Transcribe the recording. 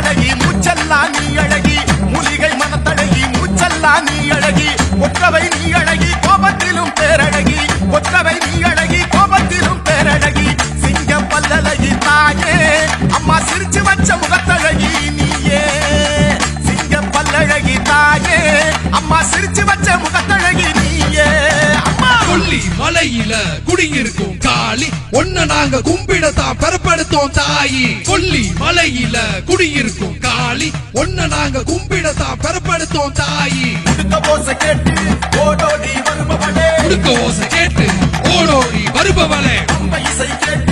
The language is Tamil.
மனத்தழகி மூச்செல்லாம் நீ அழகி மூலிகை மனத்தழகி மூச்செல்லாம் நீ அழகி ஒற்றவை நீ அழகி கோபத்திலும் பேரழகி ஒற்றவை நீ அழகி கோபத்திலும் பேரழகி சிங்க பல்லழகி தாயே அம்மா சிரிச்சு வச்ச முகத்தழகி நீயே சிங்க பல்லழகி தாயே அம்மா சிரிச்சு வச்ச முகத்தழகி நீயே அம்மா கொல்லி மலையில குடியிருக்கும் காளி ஒன்ன நாங்க கும்பிடத்தான் பெறப்படுத்தோம் தாயி கொல்லி மலையில குடியிருக்கும் காளி ஒன்ன நாங்க கும்பிடத்தான் பெறப்படுத்தோம் தாயி உடுக்க ஓசை கேட்டு ஓடோடி வருபவளே உடுக்க ஓசை கேட்டு ஓடோடி வருபவளே அம்ப இசை கேட்டு